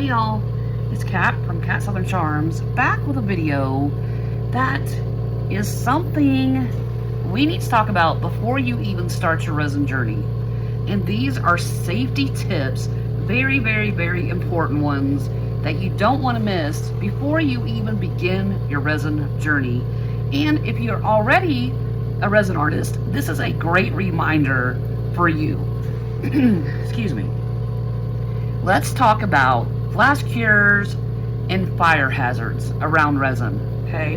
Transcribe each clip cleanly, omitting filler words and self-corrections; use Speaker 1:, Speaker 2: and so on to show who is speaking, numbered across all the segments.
Speaker 1: Hey y'all, it's Kat from Kat Southern Charms, back with a video that is something we need to talk about before you even start your resin journey. And these are safety tips, very, very, very important ones that you don't want to miss before you even begin your resin journey. And if you're already a resin artist, this is a great reminder for you. Excuse me. Let's talk about flash cures and fire hazards around resin, okay?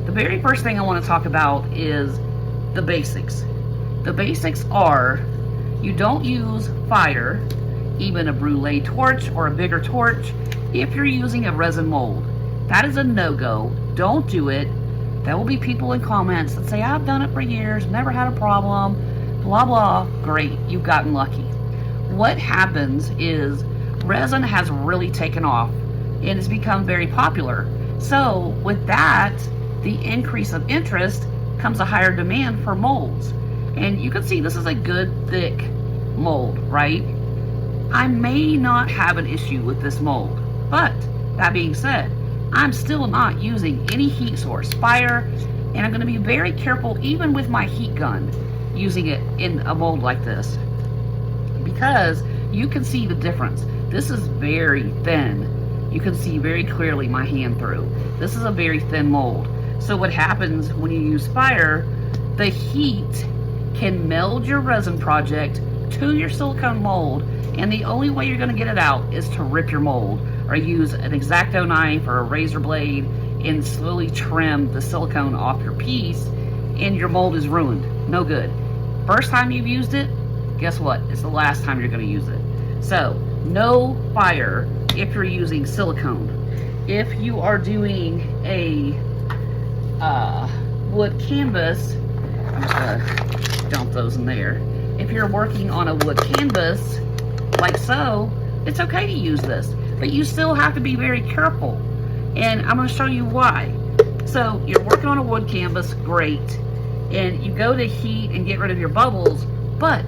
Speaker 1: The very first thing I want to talk about is the basics. The basics are you don't use fire, even a Brulé torch or a bigger torch, if you're using a resin mold. That is a no-go. Don't do it. There will be people in comments that say, I've done it for years, never had a problem, blah, blah. Great, you've gotten lucky. What happens is resin has really taken off and has become very popular. So with that, the increase of interest comes a higher demand for molds. And you can see this is a good thick mold, right? I may not have an issue with this mold, but that being said, I'm still not using any heat source, fire, and I'm going to be very careful even with my heat gun using it in a mold like this, because you can see the difference. This is very thin. You can see very clearly my hand through. This is a very thin mold. So what happens when you use fire, the heat can meld your resin project to your silicone mold, and the only way you're going to get it out is to rip your mold or use an X-Acto knife or a razor blade and slowly trim the silicone off your piece, and your mold is ruined. No good. First time you've used it, guess what? It's the last time you're going to use it. So no fire if you're using silicone. If you are doing a wood canvas, I'm just gonna dump those in there. If you're working on a wood canvas like so, it's okay to use this, but you still have to be very careful, and I'm going to show you why. So you're working on a wood canvas, great, and you go to heat and get rid of your bubbles, but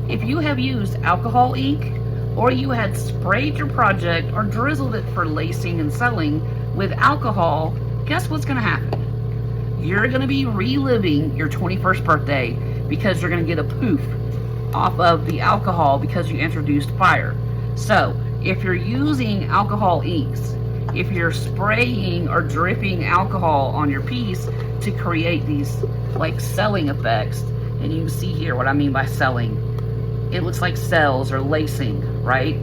Speaker 1: if you have used alcohol ink, or you had sprayed your project or drizzled it for lacing and selling with alcohol, guess what's going to happen? You're going to be reliving your 21st birthday because you're going to get a poof off of the alcohol because you introduced fire. So if you're using alcohol inks, if you're spraying or dripping alcohol on your piece to create these like selling effects, and you can see here what I mean by selling. It looks like cells or lacing, right?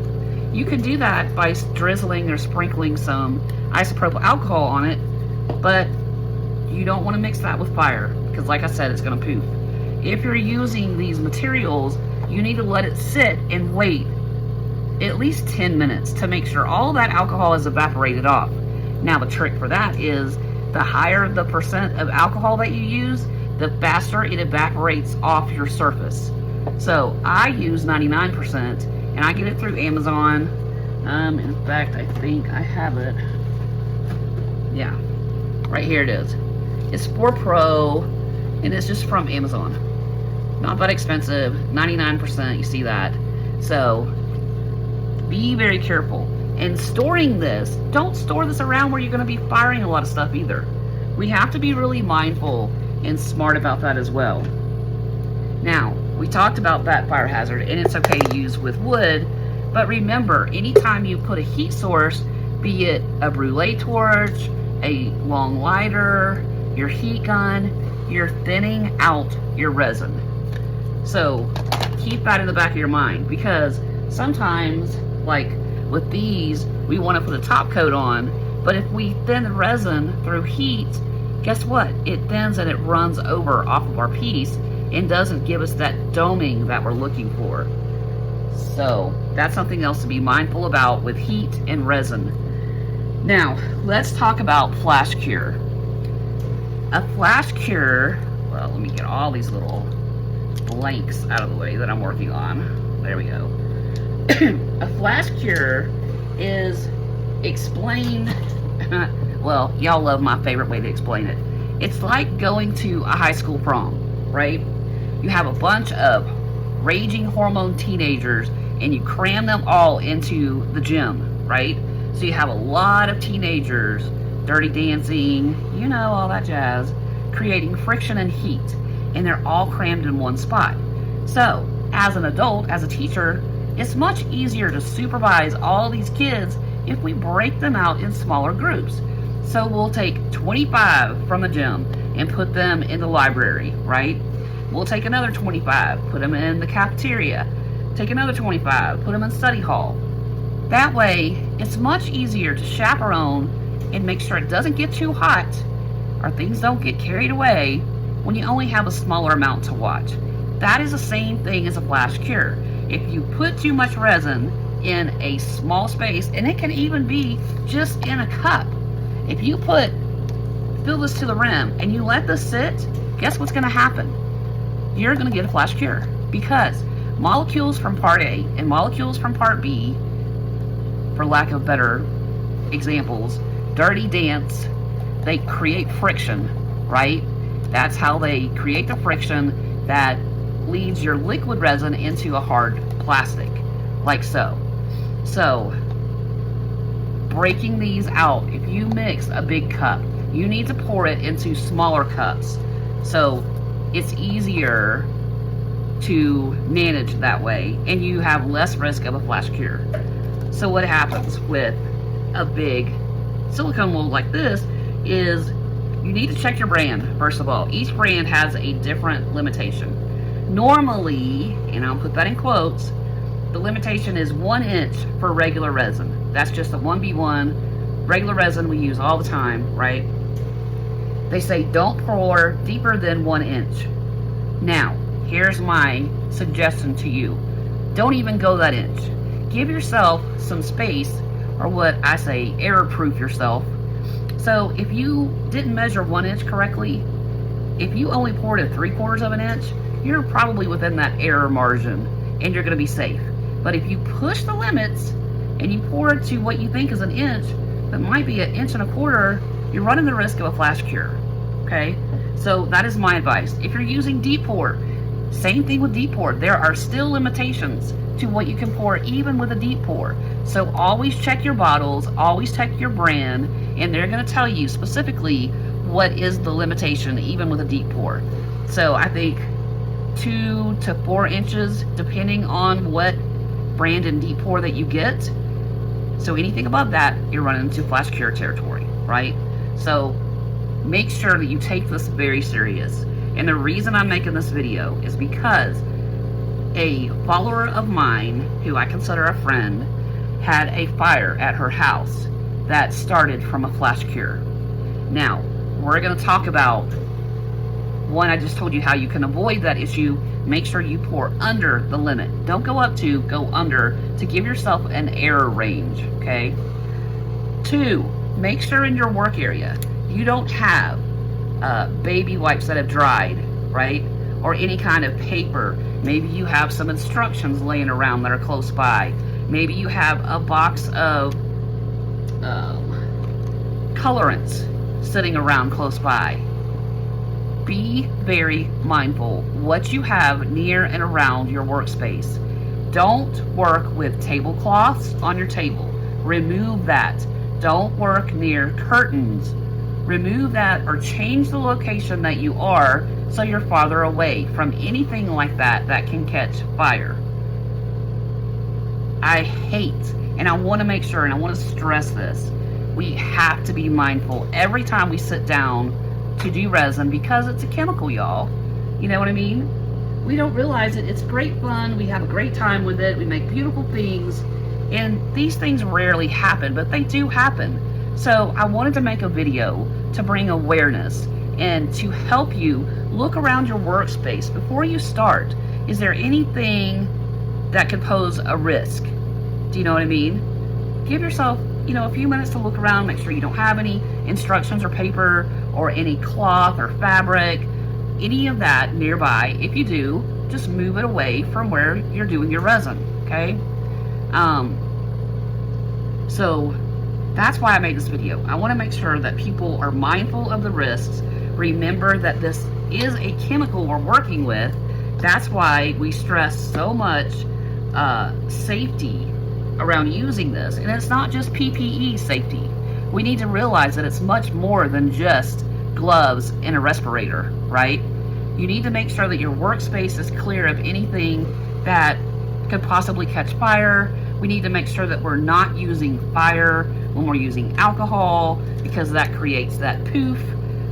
Speaker 1: You can do that by drizzling or sprinkling some isopropyl alcohol on it, but you don't want to mix that with fire because, like I said, it's going to poof. If you're using these materials, you need to let it sit and wait at least 10 minutes to make sure all that alcohol is evaporated off. Now, the trick for that is the higher the percent of alcohol that you use, the faster it evaporates off your surface. So I use 99%, and I get it through Amazon. In fact, I think I have it. Yeah, right here it is. It's 4 Pro, and it's just from Amazon. Not that expensive, 99%, you see that. So be very careful. And storing this, don't store this around where you're going to be firing a lot of stuff either. We have to be really mindful and smart about that as well. Now, we talked about that fire hazard, and it's okay to use with wood, but remember, anytime you put a heat source, be it a Brulé torch, a long lighter, your heat gun, you're thinning out your resin. So keep that in the back of your mind, because sometimes, like with these, we want to put a top coat on, but if we thin the resin through heat, guess what? It thins and it runs over off of our piece and doesn't give us that doming that we're looking for. So that's something else to be mindful about with heat and resin. Now, let's talk about flash cure. A flash cure, well, let me get all these little blanks out of the way that I'm working on. There we go. A flash cure is explained, well, y'all love my favorite way to explain it. It's like going to a high school prom, right? You have a bunch of raging hormone teenagers and you cram them all into the gym, right? So you have a lot of teenagers, dirty dancing, you know, all that jazz, creating friction and heat, and they're all crammed in one spot. So as an adult, as a teacher, it's much easier to supervise all these kids if we break them out in smaller groups. So we'll take 25 from the gym and put them in the library, right? We'll take another 25, put them in the cafeteria. Take another 25, put them in study hall. That way, it's much easier to chaperone and make sure it doesn't get too hot or things don't get carried away when you only have a smaller amount to watch. That is the same thing as a flash cure. If you put too much resin in a small space, and it can even be just in a cup. If you fill this to the rim and you let this sit, guess what's gonna happen? You're gonna get a flash cure, because molecules from part A and molecules from part B, for lack of better examples, dirty dance, they create friction, right? That's how they create the friction that leads your liquid resin into a hard plastic, like so. So, breaking these out, if you mix a big cup, you need to pour it into smaller cups. So, it's easier to manage that way, and you have less risk of a flash cure. So what happens with a big silicone mold like this is you need to check your brand, first of all. Each brand has a different limitation. Normally, and I'll put that in quotes, the limitation is 1 inch for regular resin. That's just a 1B1 regular resin we use all the time, right? They say don't pour deeper than 1 inch. Now, here's my suggestion to you. Don't even go that inch. Give yourself some space, or what I say, error-proof yourself. So if you didn't measure 1 inch correctly, if you only poured a 3/4 of an inch, you're probably within that error margin and you're gonna be safe. But if you push the limits and you pour it to what you think is an inch, that might be 1.25 inches, you're running the risk of a flash cure, okay? So that is my advice. If you're using deep pour, same thing with deep pour. There are still limitations to what you can pour even with a deep pour. So always check your bottles, always check your brand, and they're gonna tell you specifically what is the limitation even with a deep pour. So I think 2 to 4 inches, depending on what brand and deep pour that you get. So anything above that, you're running into flash cure territory, right? So make sure that you take this very serious. And the reason I'm making this video is because a follower of mine, who I consider a friend, had a fire at her house that started from a flash cure. Now, we're going to talk about one. I just told you how you can avoid that issue. Make sure you pour under the limit. Don't go up to, go under, to give yourself an error range, okay? 2, make sure in your work area you don't have baby wipes that have dried, right? Or any kind of paper. Maybe you have some instructions laying around that are close by. Maybe you have a box of colorants sitting around close by. Be very mindful what you have near and around your workspace. Don't work with tablecloths on your table. Remove that. Don't work near curtains. Remove that or change the location that you are so you're farther away from anything like that that can catch fire. I hate, and I want to make sure, and I want to stress this, we have to be mindful every time we sit down to do resin, because it's a chemical, y'all. You know what I mean? We don't realize it. It's great fun. We have a great time with it. We make beautiful things, and these things rarely happen, but they do happen. So I wanted to make a video to bring awareness and to help you look around your workspace before you start. Is there anything that could pose a risk? Do you know what I mean? Give yourself, a few minutes to look around, make sure you don't have any instructions or paper or any cloth or fabric, any of that nearby. If you do, just move it away from where you're doing your resin, okay? So that's why I made this video. I want to make sure that people are mindful of the risks. Remember that this is a chemical we're working with. That's why we stress so much safety around using this. And it's not just PPE safety. We need to realize that it's much more than just gloves and a respirator, right? You need to make sure that your workspace is clear of anything that could possibly catch fire. We need to make sure that we're not using fire when we're using alcohol, because that creates that poof,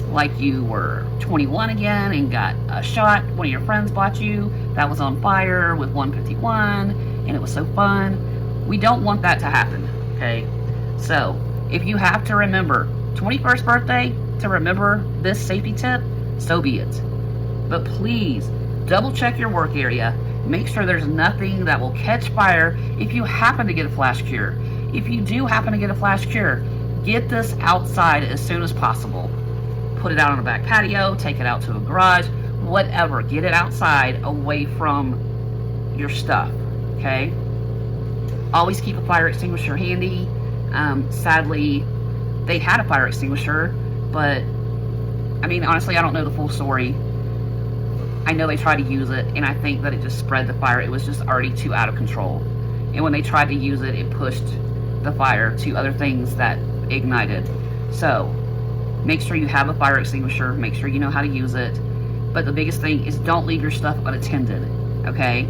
Speaker 1: like you were 21 again and got a shot. One of your friends bought you that was on fire with 151 and it was so fun. We don't want that to happen, okay? So if you have to remember 21st birthday to remember this safety tip, so be it. But please double check your work area. Make sure there's nothing that will catch fire if you happen to get a flash cure. If you do happen to get a flash cure, get this outside as soon as possible. Put it out on the back patio, take it out to a garage, whatever. Get it outside away from your stuff, okay? Always keep a fire extinguisher handy. Sadly, they had a fire extinguisher, but I mean, honestly, I don't know the full story. I know they tried to use it, and I think that it just spread the fire. It was just already too out of control. And when they tried to use it, it pushed the fire to other things that ignited. So make sure you have a fire extinguisher. Make sure you know how to use it. But the biggest thing is don't leave your stuff unattended, okay?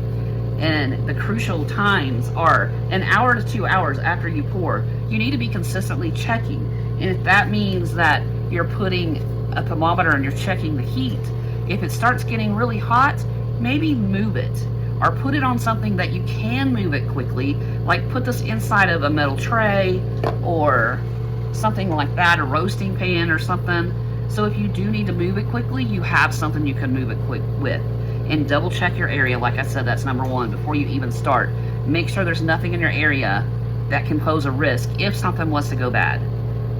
Speaker 1: And the crucial times are an hour to 2 hours after you pour. You need to be consistently checking. And if that means that you're putting a thermometer and you're checking the heat, if it starts getting really hot, maybe move it. Or put it on something that you can move it quickly, like put this inside of a metal tray or something like that, a roasting pan or something. So if you do need to move it quickly, you have something you can move it quick with. And double check your area. Like I said, that's number one before you even start. Make sure there's nothing in your area that can pose a risk if something was to go bad.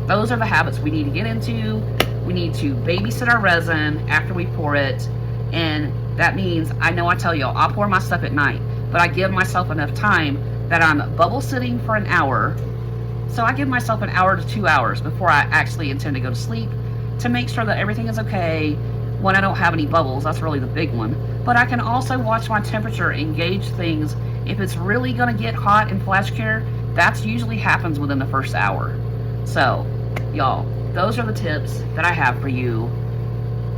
Speaker 1: Those are the habits we need to get into. We need to babysit our resin after we pour it. And that means, I know I tell y'all, I'll pour my stuff at night, but I give myself enough time that I'm bubble sitting for an hour. So I give myself an hour to 2 hours before I actually intend to go to sleep to make sure that everything is okay. When I don't have any bubbles, that's really the big one. But I can also watch my temperature and gauge things. If it's really gonna get hot in flash cure, that usually happens within the first hour. So, y'all, those are the tips that I have for you.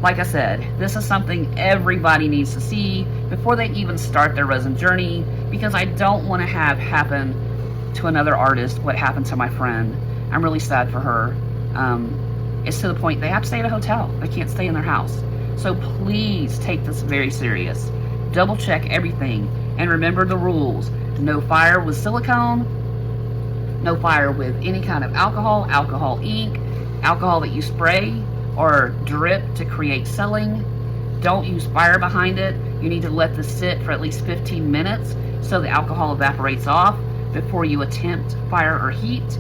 Speaker 1: Like I said, this is something everybody needs to see before they even start their resin journey, because I don't want to have happen to another artist what happened to my friend. I'm really sad for her. It's to the point they have to stay at a hotel. They can't stay in their house. So please take this very serious. Double check everything and remember the rules. No fire with silicone, no fire with any kind of alcohol, alcohol ink, alcohol that you spray or drip to create selling. Don't use fire behind it. You need to let this sit for at least 15 minutes so the alcohol evaporates off before you attempt fire or heat.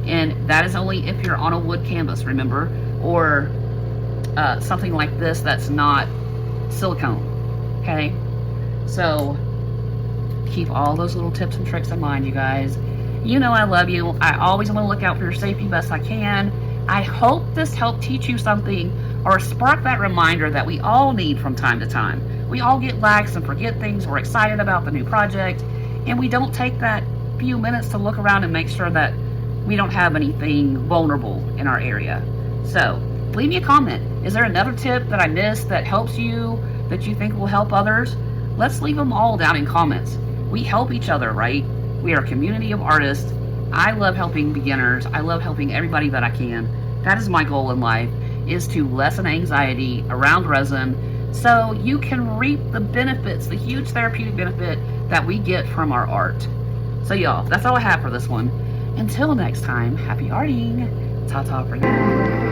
Speaker 1: And that is only if you're on a wood canvas, remember, or something like this that's not silicone, okay? So keep all those little tips and tricks in mind, you guys. You know I love you. I always want to look out for your safety best I can. I hope this helped teach you something or spark that reminder that we all need from time to time. We all get lax and forget things. We're excited about the new project, and we don't take that few minutes to look around and make sure that we don't have anything vulnerable in our area. So leave me a comment. Is there another tip that I missed that helps you, that you think will help others? Let's leave them all down in comments. We help each other, right? We are a community of artists. I love helping beginners. I love helping everybody that I can. That is my goal in life, is to lessen anxiety around resin so you can reap the benefits, the huge therapeutic benefit that we get from our art. So y'all, that's all I have for this one. Until next time, happy arting. Ta-ta for now.